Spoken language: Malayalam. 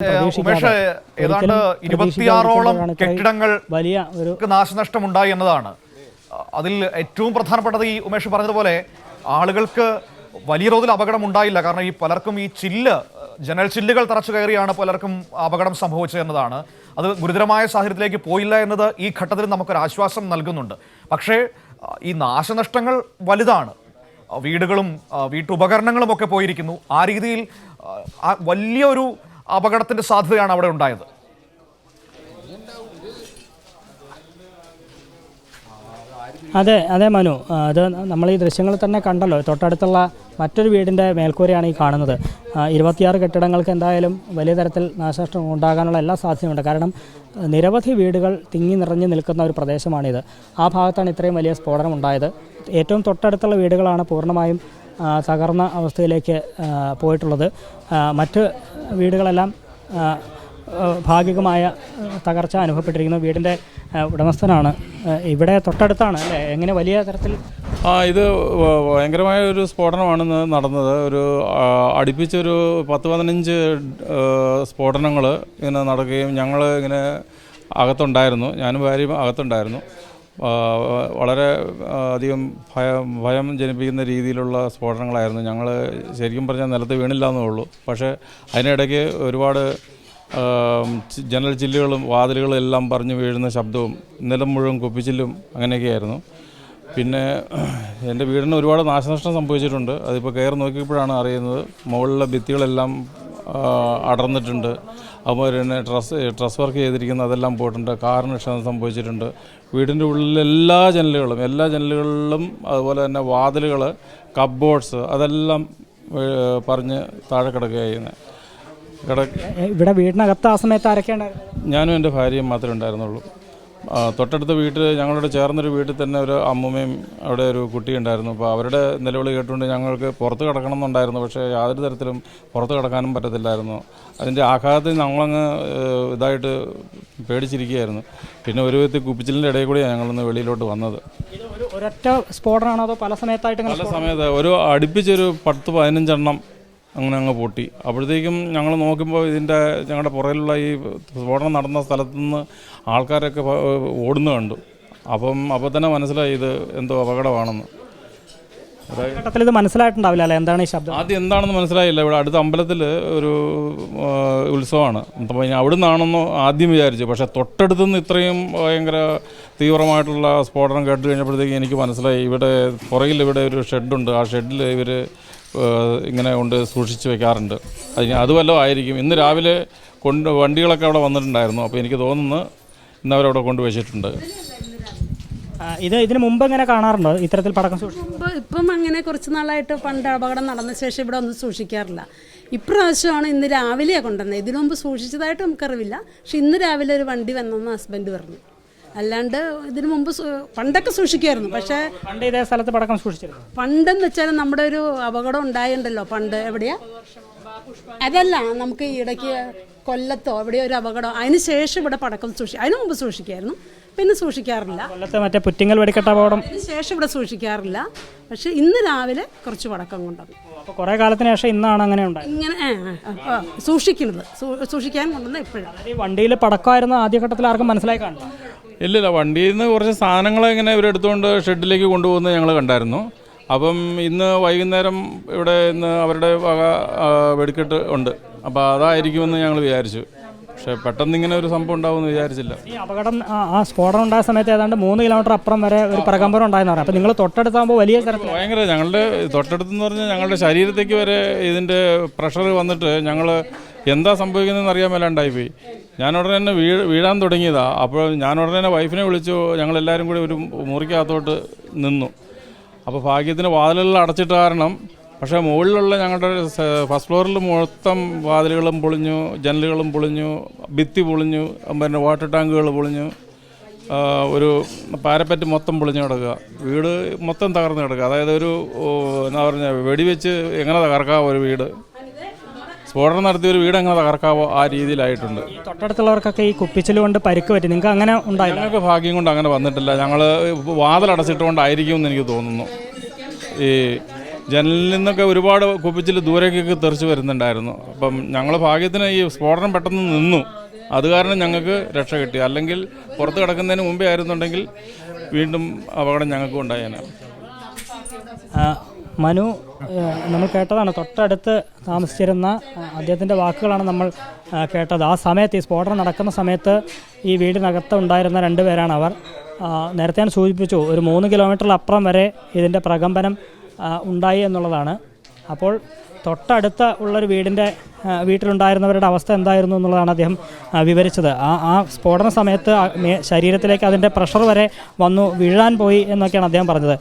ഉമേഷ്, ഏതാണ്ട് 26ഓളം കെട്ടിടങ്ങൾ വലിയ ഒരു നാശനഷ്ടമുണ്ടായി എന്നതാണ് അതിൽ ഏറ്റവും പ്രധാനപ്പെട്ടത്. ഈ ഉമേഷ് പറഞ്ഞതുപോലെ ആളുകൾക്ക് വലിയ തോതിൽ അപകടം ഉണ്ടായില്ല. കാരണം ഈ പലർക്കും ഈ ജനൽ ചില്ലുകൾ തറച്ചു കയറിയാണ് പലർക്കും അപകടം സംഭവിച്ചത് എന്നതാണ്. അത് ഗുരുതരമായ സാഹചര്യത്തിലേക്ക് പോയില്ല എന്നത് ഈ ഘട്ടത്തിൽ നമുക്കൊരു ആശ്വാസം നൽകുന്നുണ്ട്. പക്ഷേ ഈ നാശനഷ്ടങ്ങൾ വലുതാണ്. വീടുകളും വീട്ടുപകരണങ്ങളും ഒക്കെ പോയിരിക്കുന്നു. ആ രീതിയിൽ വലിയൊരു അപകടത്തിന്റെ സാധ്യതയാണ് അവിടെ ഉണ്ടായത്. അതെ മനു, അത് നമ്മൾ ഈ ദൃശ്യങ്ങളിൽ തന്നെ കണ്ടല്ലോ. തൊട്ടടുത്തുള്ള മറ്റൊരു വീടിൻ്റെ മേൽക്കൂരയാണ് ഈ കാണുന്നത്. 26 കെട്ടിടങ്ങൾക്ക് എന്തായാലും വലിയ തരത്തിൽ നാശനഷ്ടം ഉണ്ടാകാനുള്ള എല്ലാ സാധ്യതയുണ്ട്. കാരണം നിരവധി വീടുകൾ തിങ്ങി നിറഞ്ഞു നിൽക്കുന്ന ഒരു പ്രദേശമാണിത്. ആ ഭാഗത്താണ് ഇത്രയും വലിയ സ്ഫോടനം ഉണ്ടായത്. ഏറ്റവും തൊട്ടടുത്തുള്ള വീടുകളാണ് പൂർണ്ണമായും തകർന്ന അവസ്ഥയിലേക്ക് പോയിട്ടുള്ളത്. മറ്റ് വീടുകളെല്ലാം ഭാഗികമായ തകർച്ച അനുഭവപ്പെട്ടിരിക്കുന്നു. വീടിൻ്റെ ഉടമസ്ഥനാണ്. ഇവിടെ തൊട്ടടുത്താണ് അല്ലേ? എങ്ങനെ വലിയ തരത്തിൽ? ഇത് ഭയങ്കരമായ ഒരു സ്ഫോടനമാണ് നടന്നത്. അടുപ്പിച്ചൊരു 10-15 സ്ഫോടനങ്ങൾ ഇങ്ങനെ നടക്കുകയും ഞങ്ങൾ ഇങ്ങനെ അകത്തുണ്ടായിരുന്നു. ഞാനും ഭാര്യയും അകത്തുണ്ടായിരുന്നു. വളരെ അധികം ഭയം ജനിപ്പിക്കുന്ന രീതിയിലുള്ള സ്ഫോടനങ്ങളായിരുന്നു. ഞങ്ങൾ ശരിക്കും പറഞ്ഞാൽ നിലത്ത് വീണില്ല എന്നേ ഉള്ളൂ. പക്ഷേ അതിനിടയ്ക്ക് ഒരുപാട് ജനൽ ചില്ലുകളും വാതിലുകളും എല്ലാം പറഞ്ഞു വീഴുന്ന ശബ്ദവും നിലം മുഴുവൻ കുപ്പിച്ചില്ലും അങ്ങനെയൊക്കെയായിരുന്നു. പിന്നെ എൻ്റെ വീടിന് ഒരുപാട് നാശനഷ്ടം സംഭവിച്ചിട്ടുണ്ട്. അതിപ്പോൾ കയറി നോക്കിയപ്പോഴാണ് അറിയുന്നത്. മുകളിലെ ഭിത്തികളെല്ലാം അടർന്നിട്ടുണ്ട്. അതുപോലെ തന്നെ ട്രസ് വർക്ക് ചെയ്തിരിക്കുന്ന അതെല്ലാം പോയിട്ടുണ്ട്. കാറിന് ക്ഷതം സംഭവിച്ചിട്ടുണ്ട്. വീടിൻ്റെ ഉള്ളിലെ എല്ലാ ജനലുകളിലും അതുപോലെ തന്നെ വാതിലുകൾ, കപ്ബോർഡ്സ് അതെല്ലാം പറഞ്ഞ് താഴെ കിടക്കുകയായിരുന്നു. ഇവിടെ വീടിനകത്ത് ആ സമയത്ത് ആരൊക്കെ ഉണ്ടായിരുന്നു? ഞാനും എൻ്റെ ഭാര്യയും മാത്രമേ ഉണ്ടായിരുന്നുള്ളൂ. തൊട്ടടുത്ത വീട്ടിൽ ഞങ്ങളോട് ചേർന്നൊരു വീട്ടിൽ തന്നെ ഒരു അമ്മൂമ്മയും അവിടെ ഒരു കുട്ടിയുണ്ടായിരുന്നു. അപ്പോൾ അവരുടെ നിലവിളി കേട്ടുകൊണ്ട് ഞങ്ങൾക്ക് പുറത്ത് കിടക്കണം എന്നുണ്ടായിരുന്നു. പക്ഷേ യാതൊരു തരത്തിലും പുറത്ത് കിടക്കാനും പറ്റത്തില്ലായിരുന്നു. അതിൻ്റെ ആഘാതത്തിൽ ഞങ്ങളങ്ങ് ഇതായിട്ട് പേടിച്ചിരിക്കുകയായിരുന്നു. പിന്നെ ഒരു വിധത്തിൽ കുപ്പിച്ചിലിൻ്റെ ഇടയിൽ കൂടിയാണ് ഞങ്ങളൊന്ന് വെളിയിലോട്ട് വന്നത്. ഒരൊറ്റ സ്ഫോടനമാണോ അതോ പല സമയത്തായിട്ട്? പല സമയത്ത് ഒരു അടുപ്പിച്ചൊരു 10-15 എണ്ണം അങ്ങ് പൊട്ടി. അപ്പോഴത്തേക്കും ഞങ്ങൾ നോക്കുമ്പോൾ ഞങ്ങളുടെ പുറകിലുള്ള ഈ സ്ഫോടനം നടന്ന സ്ഥലത്തുനിന്ന് ആൾക്കാരൊക്കെ ഓടുന്നു കണ്ടു. അപ്പോൾ തന്നെ മനസ്സിലായി ഇത് എന്തോ അപകടമാണെന്ന്. ഇത് മനസ്സിലായിട്ടുണ്ടാവില്ല അല്ലേ എന്താണ് ഈ ശബ്ദം? ആദ്യം എന്താണെന്ന് മനസ്സിലായില്ല. ഇവിടെ അടുത്ത അമ്പലത്തിൽ ഒരു ഉത്സവമാണ്. അപ്പോൾ ഞാൻ അവിടെ നിന്നാണെന്നോ ആദ്യം വിചാരിച്ചു. പക്ഷേ തൊട്ടടുത്തുനിന്ന് ഇത്രയും ഭയങ്കര തീവ്രമായിട്ടുള്ള സ്ഫോടനം കേട്ട് കഴിഞ്ഞപ്പോഴത്തേക്ക് എനിക്ക് മനസ്സിലായി ഇവിടെ പുറകിൽ ഇവിടെ ഒരു ഷെഡുണ്ട്. ആ ഷെഡിൽ ഇവർ ഇങ്ങനെ കൊണ്ട് സൂക്ഷിച്ച് വെക്കാറുണ്ട്. അത് വല്ലതും ആയിരിക്കും. ഇന്ന് രാവിലെ വണ്ടികളൊക്കെ അവിടെ വന്നിട്ടുണ്ടായിരുന്നു. അപ്പോൾ എനിക്ക് തോന്നുന്നു ഇന്നവരവിടെ കൊണ്ടുവച്ചിട്ടുണ്ട്. ഇതിന് മുമ്പ് എങ്ങനെ കാണാറുണ്ടോ ഇത്തരത്തിൽ പടക്കം സൂക്ഷിക്കും? ഇപ്പം അങ്ങനെ കുറച്ച് നാളായിട്ട് പണ്ട് അപകടം നടന്ന ശേഷം ഇവിടെ ഒന്നും സൂക്ഷിക്കാറില്ല. ഇപ്രാവശ്യമാണ് ഇന്ന് രാവിലെയാണ് കൊണ്ടുവന്നത്. ഇതിനു മുമ്പ് സൂക്ഷിച്ചതായിട്ട് നമുക്കറിയില്ല. പക്ഷെ ഇന്ന് രാവിലെ ഒരു വണ്ടി വന്നെന്ന് ഹസ്ബൻഡ് പറഞ്ഞു. അല്ലാണ്ട് ഇതിനു മുമ്പ് പണ്ടൊക്കെ സൂക്ഷിക്കുമായിരുന്നു. പക്ഷേ പണ്ട് ഇതേ സ്ഥലത്ത് പടക്കം സൂക്ഷിച്ചിരുന്നു. പണ്ടെന്ന് വെച്ചാൽ നമ്മുടെ ഒരു അപകടം ഉണ്ടായിട്ടുണ്ടല്ലോ പണ്ട്. എവിടെയാ? അതല്ല, നമുക്ക് ഈ ഇടയ്ക്ക് കൊല്ലത്തോ എവിടെയോ ഒരു അപകടം. അതിന് ശേഷം ഇവിടെ പടക്കം അതിനു മുമ്പ് സൂക്ഷിക്കുമായിരുന്നു. പിന്നെ സൂക്ഷിക്കാറില്ല. കൊല്ലത്ത് മറ്റേ പുറ്റിങ്ങൽ വെടിക്കെട്ട അപകടം അതിന് ശേഷം ഇവിടെ സൂക്ഷിക്കാറില്ല. പക്ഷെ ഇന്ന് രാവിലെ കുറച്ച് പടക്കം കൊണ്ടുവന്നു. അപ്പോൾ കുറേ കാലത്തിന് ശേഷം ഇന്നാണ് അങ്ങനെ ഉണ്ടായത്. ഇങ്ങനെ സൂക്ഷിക്കുന്നത് സൂക്ഷിക്കാൻ കൊണ്ടുവന്നത് എപ്പോഴാണ്? ഈ വണ്ടിയിൽ പടക്കമായിരുന്നു ആദ്യഘട്ടത്തിൽ ആർക്കും മനസ്സിലായി കാണില്ല. ഇല്ലില്ല, വണ്ടിയിൽ നിന്ന് കുറച്ച് സാധനങ്ങൾ ഇങ്ങനെ ഇവരെടുത്തുകൊണ്ട് ഷെഡിലേക്ക് കൊണ്ടുപോകുന്നത് ഞങ്ങൾ കണ്ടായിരുന്നു. അപ്പം ഇന്ന് വൈകുന്നേരം ഇവിടെ ഇന്ന് അവരുടെ വക വെടിക്കെട്ട് ഉണ്ട്. അപ്പോൾ അതായിരിക്കുമെന്ന് ഞങ്ങൾ വിചാരിച്ചു. പക്ഷേ പെട്ടെന്ന് ഇങ്ങനെ ഒരു സംഭവം ഉണ്ടാവുമെന്ന് വിചാരിച്ചില്ല. ഈ അപകടം സ്ഫോടനം ഉണ്ടായ സമയത്ത് ഏതാണ്ട് 3 കിലോമീറ്റർ അപ്പുറം വരെ ഒരു പ്രകമ്പനം ഉണ്ടായെന്ന് പറയാം. അപ്പോൾ നിങ്ങൾ തൊട്ടടുത്താകുമ്പോൾ വലിയ തരത്തിൽ ഭയങ്കര ഞങ്ങളുടെ തൊട്ടടുത്തെന്ന് പറഞ്ഞാൽ ഞങ്ങളുടെ ശരീരത്തേക്ക് വരെ ഇതിൻ്റെ പ്രഷർ വന്നിട്ട് ഞങ്ങൾ എന്താ സംഭവിക്കുന്നതെന്ന് അറിയാൻ മേലാണ്ടായിപ്പോയി. ഞാൻ ഉടനെ തന്നെ വീഴാൻ തുടങ്ങിയതാണ്. അപ്പോൾ ഞാൻ ഉടനെ തന്നെ വൈഫിനെ വിളിച്ചു. ഞങ്ങളെല്ലാവരും കൂടി ഒരു മുറിക്കകത്തോട്ട് നിന്നു. അപ്പോൾ ഭാഗ്യത്തിന് വാതിലുകൾ അടച്ചിട്ട് കാരണം. പക്ഷേ മുകളിലുള്ള ഞങ്ങളുടെ ഫസ്റ്റ് ഫ്ലോറിൽ മൊത്തം വാതിലുകളും പൊളിഞ്ഞു, ജനലുകളും പൊളിഞ്ഞു, ഭിത്തി പൊളിഞ്ഞു, പിന്നെ വാട്ടർ ടാങ്കുകൾ പൊളിഞ്ഞു, ഒരു പാരപ്പറ്റ് മൊത്തം പൊളിഞ്ഞു കിടക്കുക, വീട് മൊത്തം തകർന്ന് കിടക്കുക. അതായത് ഒരു എന്താ പറഞ്ഞാൽ വെടിവെച്ച് എങ്ങനെ തകർക്കാവോ ഒരു വീട്, സ്ഫോടനം നടത്തിയ ഒരു വീട് എങ്ങനെ തകർക്കാവോ ആ രീതിയിലായിട്ടുണ്ട്. തൊട്ടടുത്തുള്ളവർക്കൊക്കെ ഈ കുപ്പിച്ചില് കൊണ്ട് പരിക്ക് പറ്റി. നിങ്ങൾക്ക് അങ്ങനെ ഉണ്ടായി? ഞങ്ങൾക്ക് ഭാഗ്യം കൊണ്ട് അങ്ങനെ വന്നിട്ടില്ല. ഞങ്ങൾ വാതിലടച്ചിട്ടുകൊണ്ടായിരിക്കുമെന്ന് എനിക്ക് തോന്നുന്നു. ഈ ജനലിൽ നിന്നൊക്കെ ഒരുപാട് കുപ്പിച്ചിൽ ദൂരേക്കൊക്കെ തെറിച്ച് വരുന്നുണ്ടായിരുന്നു. അപ്പം ഞങ്ങൾ ഭാഗ്യത്തിന് ഈ സ്ഫോടനം പെട്ടെന്ന് നിന്നു. അത് കാരണം ഞങ്ങൾക്ക് രക്ഷ കിട്ടി. അല്ലെങ്കിൽ പുറത്ത് കിടക്കുന്നതിന് മുമ്പേ ആയിരുന്നുണ്ടെങ്കിൽ വീണ്ടും അപകടം ഞങ്ങൾക്കും ഉണ്ടായേനെ. മനു, നമ്മൾ കേട്ടതാണ്, തൊട്ടടുത്ത് താമസിച്ചിരുന്ന അദ്ദേഹത്തിൻ്റെ വാക്കുകളാണ് നമ്മൾ കേട്ടത്. ആ സമയത്ത്, ഈ സ്ഫോടനം നടക്കുന്ന സമയത്ത് ഈ വീടിനകത്ത് ഉണ്ടായിരുന്ന 2 പേരാണ് അവർ. നേരത്തെ ഞാൻ സൂചിപ്പിച്ചു, ഒരു 3 കിലോമീറ്ററിലപ്പുറം വരെ ഇതിൻ്റെ പ്രകമ്പനം ഉണ്ടായി എന്നുള്ളതാണ്. അപ്പോൾ തൊട്ടടുത്ത ഉള്ളൊരു വീട്ടിലുണ്ടായിരുന്നവരുടെ അവസ്ഥ എന്തായിരുന്നു എന്നുള്ളതാണ് അദ്ദേഹം വിവരിച്ചത്. ആ സ്ഫോടന സമയത്ത് ശരീരത്തിലേക്ക് അതിൻ്റെ പ്രഷർ വരെ വന്നു വീഴാൻ പോയി എന്നൊക്കെയാണ് അദ്ദേഹം പറഞ്ഞത്.